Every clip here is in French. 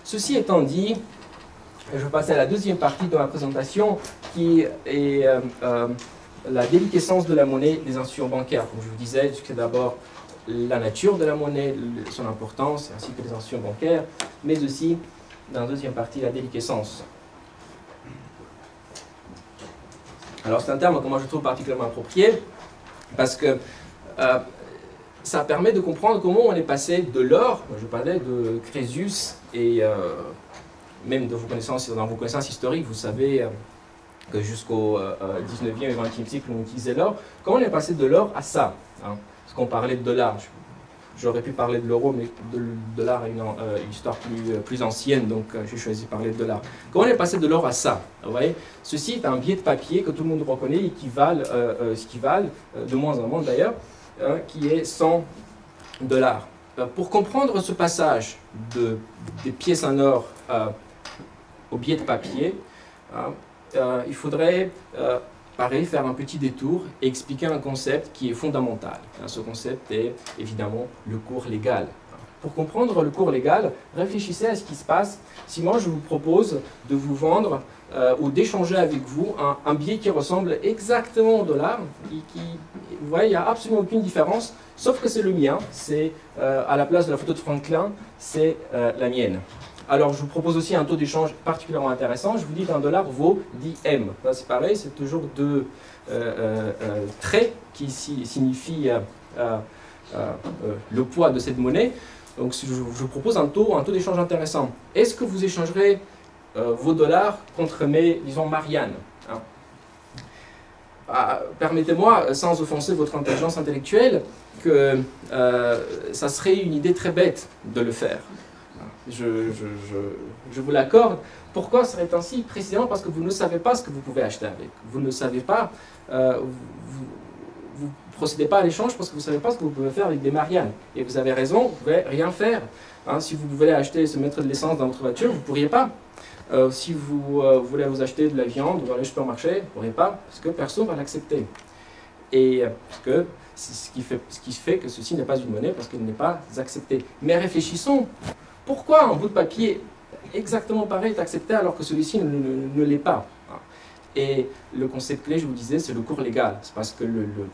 ceci étant dit, je vais passer à la deuxième partie de ma présentation qui est la déliquescence de la monnaie des institutions bancaires. Comme je vous disais, c'est d'abord la nature de la monnaie, son importance, ainsi que les institutions bancaires, mais aussi, dans la deuxième partie, la déliquescence. Alors c'est un terme que moi je trouve particulièrement approprié, parce que ça permet de comprendre comment on est passé de l'or, je parlais de Crésus, et même dans vos connaissances historiques, vous savez que jusqu'au 19e et 20e siècle, on utilisait l'or. Comment on est passé de l'or à ça, hein? Parce qu'on parlait de dollar. J'aurais pu parler de l'euro, mais le dollar a une histoire plus ancienne, donc j'ai choisi de parler de dollar. Comment on est passé de l'or à ça? Vous voyez, ceci est un billet de papier que tout le monde reconnaît et qui valent de moins en moins d'ailleurs, qui est 100 $. Pour comprendre ce passage des pièces en or au billet de papier, il faudrait pareil, faire un petit détour et expliquer un concept qui est fondamental. Ce concept est évidemment le cours légal. Pour comprendre le cours légal, réfléchissez à ce qui se passe si moi je vous propose de vous vendre ou d'échanger avec vous un billet qui ressemble exactement au dollar. Vous voyez, il n'y a absolument aucune différence, sauf que c'est le mien. C'est à la place de la photo de Franklin, c'est la mienne. Alors, je vous propose aussi un taux d'échange particulièrement intéressant. Je vous dis qu'un dollar vaut 10 M. C'est pareil, c'est toujours deux traits qui signifient le poids de cette monnaie. Donc, je vous propose un taux d'échange intéressant. Est-ce que vous échangerez vos dollars contre mes, disons, Marianne, hein? Permettez-moi, sans offenser votre intelligence intellectuelle, que ça serait une idée très bête de le faire. Je vous l'accorde. Pourquoi serait ainsi? Précisément parce que vous ne savez pas ce que vous pouvez acheter avec. Vous ne savez pas, vous ne procédez pas à l'échange parce que vous ne savez pas ce que vous pouvez faire avec des Marianne. Et vous avez raison, vous ne pouvez rien faire. Hein, si vous voulez acheter, se mettre de l'essence dans votre voiture, vous ne pourriez pas. Si vous voulez vous acheter de la viande dans les supermarchés, vous ne pourriez pas, parce que personne ne va l'accepter. Et parce que c'est ce qui fait que ceci n'est pas une monnaie, parce qu'elle n'est pas acceptée. Mais réfléchissons. Pourquoi un bout de papier exactement pareil est accepté alors que celui-ci ne l'est pas? Et le concept clé, je vous disais, c'est le cours légal. C'est parce que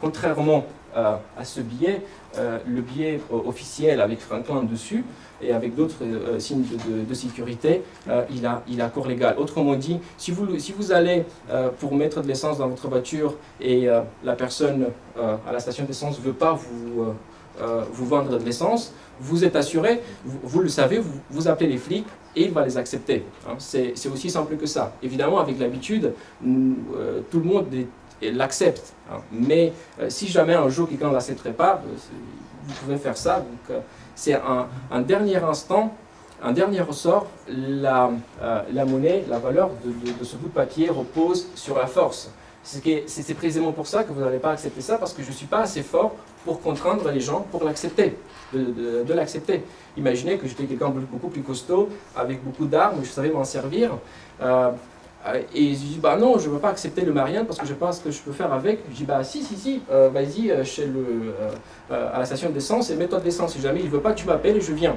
contrairement à ce billet, le billet officiel avec Franklin dessus et avec d'autres signes de sécurité, il a cours légal. Autrement dit, si vous allez pour mettre de l'essence dans votre voiture et la personne à la station d'essence ne veut pas vous vendre de l'essence, vous êtes assuré, vous le savez, vous appelez les flics et il va les accepter. Hein. C'est aussi simple que ça. Évidemment, avec l'habitude, tout le monde l'accepte. Hein. Mais si jamais un jour quelqu'un ne l'accepterait pas, vous pouvez faire ça. Donc, c'est un dernier instant, un dernier ressort. La monnaie, la valeur de ce bout de papier repose sur la force. C'est précisément pour ça que vous n'allez pas accepter ça, parce que je ne suis pas assez fort pour contraindre les gens pour l'accepter, de l'accepter. Imaginez que j'étais quelqu'un beaucoup plus costaud, avec beaucoup d'armes, je savais m'en servir, et je dis, bah non, je ne veux pas accepter le Marianne parce que je ne sais pas ce que je peux faire avec. Je dis, bah si, vas-y à la station d'essence et mets-toi de l'essence. Si jamais il ne veut pas, tu m'appelles et je viens.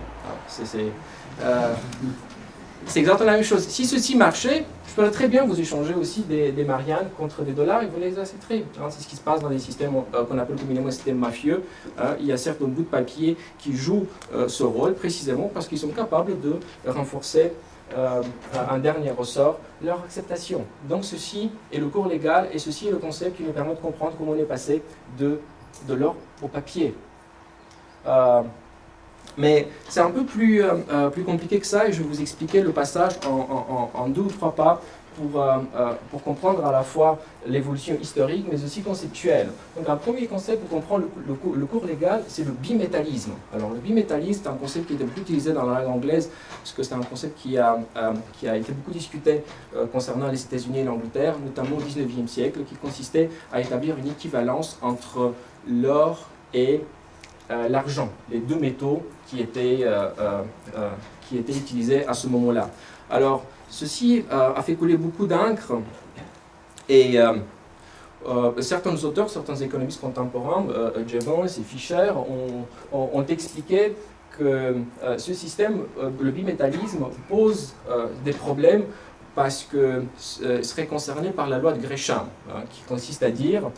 C'est exactement la même chose. Si ceci marchait, je pourrais très bien vous échanger aussi des Marianne contre des dollars et vous les accepterez. Hein, c'est ce qui se passe dans les systèmes qu'on appelle communément systèmes mafieux. Il y a certes un bout de papier qui joue ce rôle précisément parce qu'ils sont capables de renforcer un dernier ressort, leur acceptation. Donc ceci est le cours légal et ceci est le concept qui nous permet de comprendre comment on est passé de l'or au papier. Mais c'est un peu plus compliqué que ça et je vais vous expliquer le passage en 2 ou 3 pas pour comprendre à la fois l'évolution historique mais aussi conceptuelle. Donc un premier concept pour comprendre le cours légal, c'est le bimétallisme. Alors le bimétallisme, c'est un concept qui est beaucoup utilisé dans la langue anglaise parce que c'est un concept qui a été beaucoup discuté concernant les États-Unis et l'Angleterre, notamment au 19e siècle, qui consistait à établir une équivalence entre l'or et l'argent, les deux métaux qui étaient utilisés à ce moment-là. Alors, ceci a fait couler beaucoup d'encre et certains auteurs, certains économistes contemporains, Jevons et Fisher, ont expliqué que ce système, le bimétallisme, pose des problèmes parce que serait concerné par la loi de Gresham, qui consiste à dire,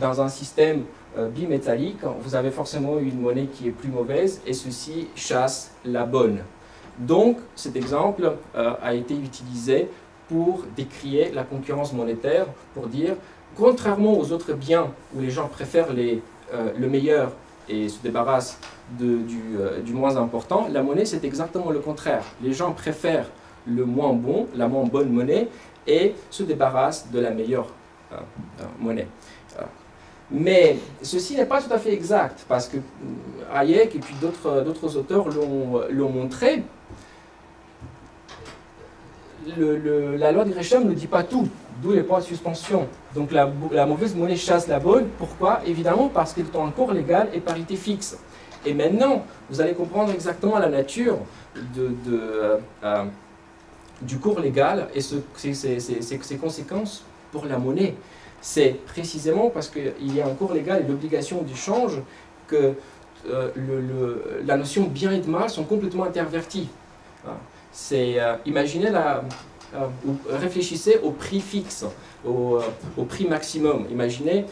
dans un système bimétallique, vous avez forcément une monnaie qui est plus mauvaise et ceci chasse la bonne. Donc, cet exemple a été utilisé pour décrier la concurrence monétaire, pour dire, contrairement aux autres biens où les gens préfèrent le meilleur et se débarrassent du moins important, la monnaie c'est exactement le contraire. Les gens préfèrent le moins bon, la moins bonne monnaie, et se débarrassent de la meilleure monnaie. Mais ceci n'est pas tout à fait exact, parce que Hayek et puis d'autres auteurs l'ont montré. La loi de Gresham ne dit pas tout, d'où les points de suspension. Donc la mauvaise monnaie chasse la bonne. Pourquoi? Évidemment parce qu'ils ont un cours légal et parité fixe. Et maintenant, vous allez comprendre exactement la nature du cours légal et ses conséquences pour la monnaie. C'est précisément parce qu'il y a un cours légal et l'obligation du change que la notion bien et de mal sont complètement interverties. Imaginez réfléchissez au prix fixe, au prix maximum. Imaginez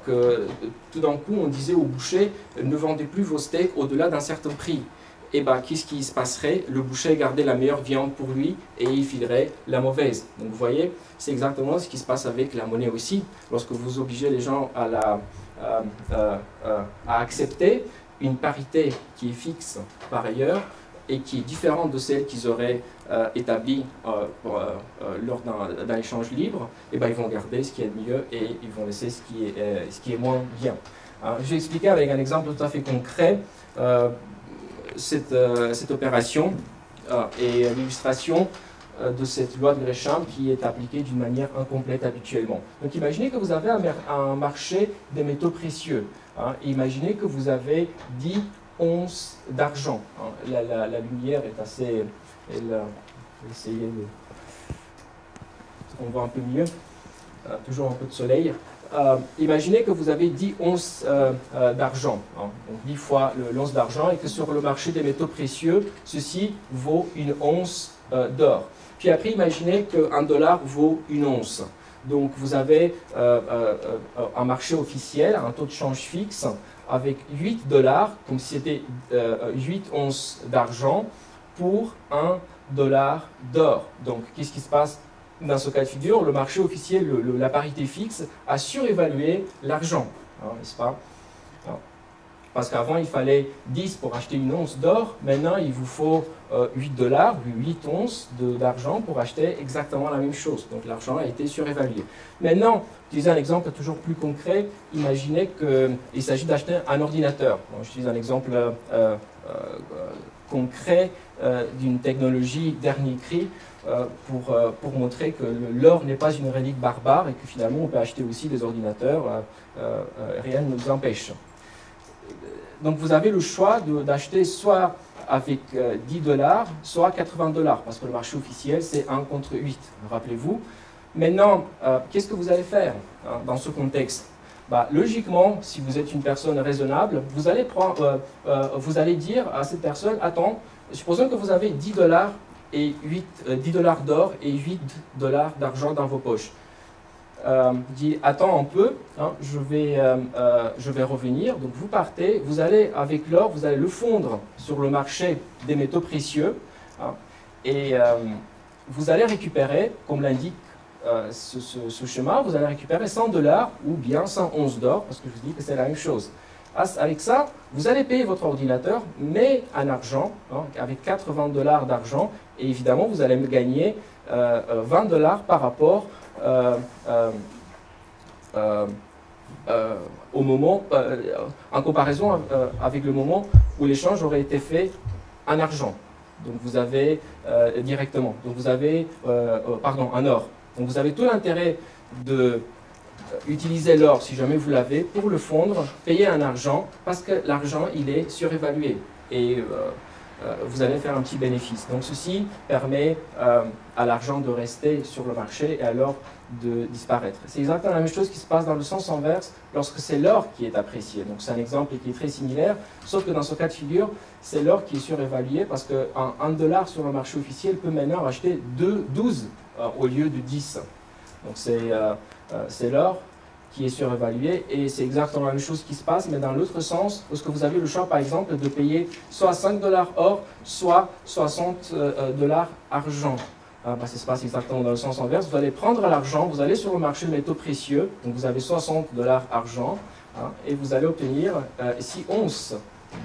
que tout d'un coup on disait au boucher ne vendez plus vos steaks au-delà d'un certain prix. Et bien, qu'est-ce qui se passerait? Le boucher gardait la meilleure viande pour lui et il filerait la mauvaise. Donc vous voyez, c'est exactement ce qui se passe avec la monnaie aussi. Lorsque vous obligez les gens à accepter une parité qui est fixe par ailleurs et qui est différente de celle qu'ils auraient établie lors d'un échange libre, et ben, ils vont garder ce qui est mieux et ils vont laisser ce qui est moins bien. Alors, je vais expliquer avec un exemple tout à fait concret cette opération et l'illustration de cette loi de Gresham qui est appliquée d'une manière incomplète habituellement. Donc imaginez que vous avez un marché des métaux précieux. Imaginez que vous avez 10 onces d'argent. La lumière est assez... je vais essayer de... On voit un peu mieux. Toujours un peu de soleil. Imaginez que vous avez 10 onces d'argent, donc 10 fois l'once d'argent, et que sur le marché des métaux précieux, ceci vaut une once d'or. Puis après, imaginez qu'un dollar vaut une once. Donc vous avez un marché officiel, un taux de change fixe, avec 8 dollars, comme si c'était 8 onces d'argent pour 1 dollar d'or. Donc qu'est-ce qui se passe? Dans ce cas de figure, le marché officiel, la parité fixe, a surévalué l'argent, n'est-ce pas? Parce qu'avant, il fallait 10 pour acheter une once d'or. Maintenant, il vous faut 8 dollars, 8 onces d'argent pour acheter exactement la même chose. Donc l'argent a été surévalué. Maintenant, utilisez un exemple toujours plus concret. Imaginez qu'il s'agit d'acheter un ordinateur. Bon, j'utilise un exemple concret d'une technologie dernier cri. Pour montrer que l'or n'est pas une relique barbare et que finalement on peut acheter aussi des ordinateurs, rien ne nous empêche. Donc vous avez le choix d'acheter soit avec 10 dollars, soit 80 dollars, parce que le marché officiel c'est 1 contre 8, rappelez-vous. Maintenant, qu'est-ce que vous allez faire dans ce contexte? Logiquement, si vous êtes une personne raisonnable, vous allez dire à cette personne, attends, supposons que vous avez 10 dollars et 10 dollars d'or et 8 dollars d'argent dans vos poches. Dit, attends un peu, je vais revenir. Donc vous partez, vous allez avec l'or, vous allez le fondre sur le marché des métaux précieux et vous allez récupérer, comme l'indique ce schéma, vous allez récupérer 100 dollars ou bien 111 d'or, parce que je vous dis que c'est la même chose. Avec ça, vous allez payer votre ordinateur, mais en argent, avec 80 dollars d'argent, et évidemment, vous allez gagner 20 dollars par rapport au moment, en comparaison avec le moment où l'échange aurait été fait en argent. Donc vous avez directement, donc vous avez, en or. Donc vous avez tout l'intérêt de utiliser l'or, si jamais vous l'avez, pour le fondre, payer en argent, parce que l'argent, il est surévalué. Et vous allez faire un petit bénéfice. Donc ceci permet à l'argent de rester sur le marché et alors de disparaître. C'est exactement la même chose qui se passe dans le sens inverse lorsque c'est l'or qui est apprécié. Donc c'est un exemple qui est très similaire, sauf que dans ce cas de figure, c'est l'or qui est surévalué parce qu'un $1 sur le marché officiel peut maintenant acheter 12 au lieu de 10. Donc c'est l'or qui est surévalué et c'est exactement la même chose qui se passe, mais dans l'autre sens, parce que vous avez le choix par exemple de payer soit 5 $ or, soit 60 $ argent. Ça se passe exactement dans le sens inverse. Vous allez prendre l'argent, vous allez sur le marché de métaux précieux, donc vous avez 60 $ argent, et vous allez obtenir 6 onces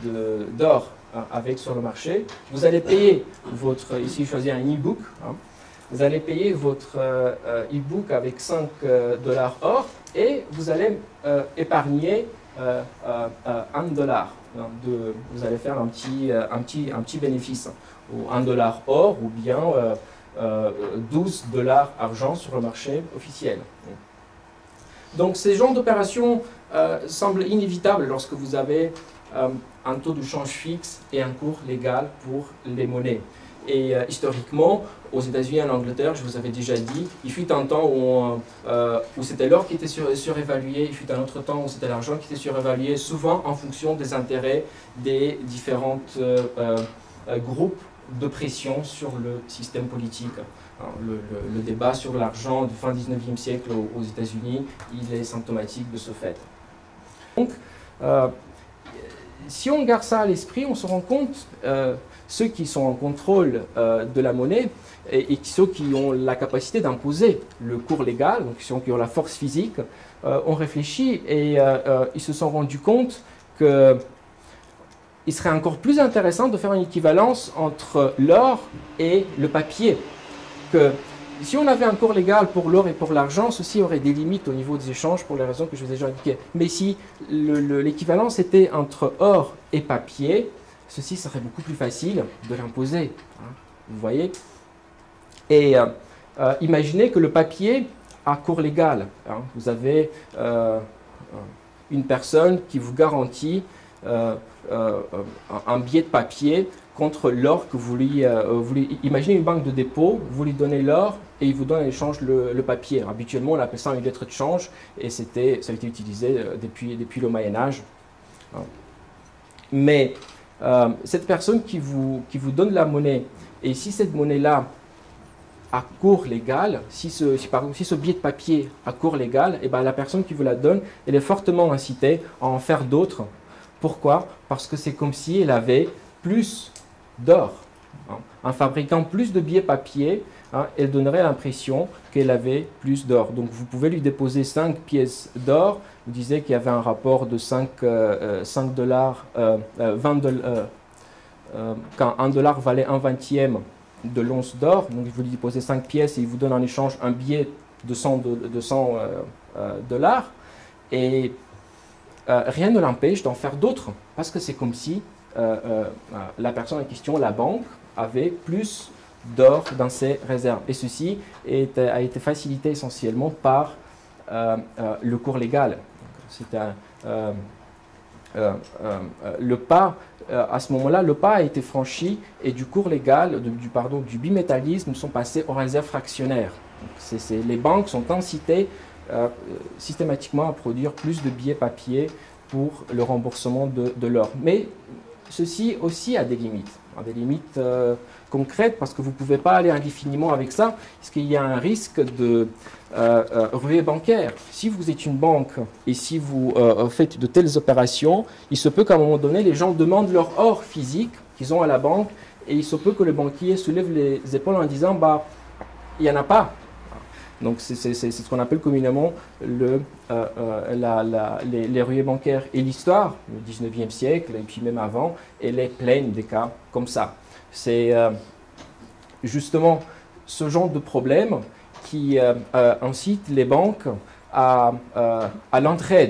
d'or avec sur le marché. Vous allez payer votre, ici je choisis un e-book, vous allez payer votre e-book avec 5 $ or et vous allez épargner $1. Vous allez faire un petit bénéfice, ou $1 or ou bien 12 $ argent sur le marché officiel. Donc ces genres d'opérations semblent inévitables lorsque vous avez un taux de change fixe et un cours légal pour les monnaies. Et historiquement, aux États-Unis et en Angleterre, je vous avais déjà dit, il fut un temps où c'était l'or qui était surévalué, il fut un autre temps où c'était l'argent qui était surévalué, souvent en fonction des intérêts des différents groupes de pression sur le système politique. Alors, le débat sur l'argent du fin 19e siècle aux États-Unis, il est symptomatique de ce fait. Donc, si on garde ça à l'esprit, on se rend compte, ceux qui sont en contrôle de la monnaie et ceux qui ont la capacité d'imposer le cours légal, donc ceux qui ont la force physique, ont réfléchi et ils se sont rendus compte que il serait encore plus intéressant de faire une équivalence entre l'or et le papier. Que si on avait un cours légal pour l'or et pour l'argent, ceci aurait des limites au niveau des échanges pour les raisons que je vous ai déjà indiquées. Mais si l'équivalence était entre or et papier, ceci serait beaucoup plus facile de l'imposer. Vous voyez? Et imaginez que le papier a cours légal. Vous avez une personne qui vous garantit un billet de papier contre l'or que vous lui imaginez une banque de dépôt, vous lui donnez l'or et il vous donne en échange le papier. Habituellement, on appelle ça une lettre de change et ça a été utilisé depuis le Moyen-Âge. Mais cette personne qui vous donne la monnaie, et si cette monnaie-là a cours légal, si ce billet de papier a cours légal, et ben la personne qui vous la donne, elle est fortement incitée à en faire d'autres. Pourquoi? Parce que c'est comme si elle avait plus d'or. En fabriquant plus de billets papier, elle donnerait l'impression qu'elle avait plus d'or. Donc vous pouvez lui déposer 5 pièces d'or. Vous disiez qu'il y avait un rapport de 5 $, 20 $, quand $1 valait 1/20 de l'once d'or. Donc vous lui déposez 5 pièces et il vous donne en échange un billet de 100 $. Et rien ne l'empêche d'en faire d'autres, parce que c'est comme si la personne en question, la banque, avait plus d'or dans ses réserves. Et ceci a été facilité essentiellement par le cours légal. Le pas, à ce moment-là, le pas a été franchi et du cours légal, du bimétallisme, sont passés aux réserves fractionnaires. Les banques sont incitées systématiquement à produire plus de billets papier pour le remboursement de l'or. Mais ceci aussi a des limites concrètes, parce que vous ne pouvez pas aller indéfiniment avec ça, parce qu'il y a un risque de ruée bancaire. Si vous êtes une banque et si vous faites de telles opérations, il se peut qu'à un moment donné, les gens demandent leur or physique qu'ils ont à la banque, et il se peut que le banquier soulève les épaules en disant bah, il n'y en a pas. Donc c'est ce qu'on appelle communément les ruées bancaires. Et l'histoire, le 19e siècle, et puis même avant, elle est pleine des cas comme ça. C'est justement ce genre de problème qui incite les banques à l'entraide.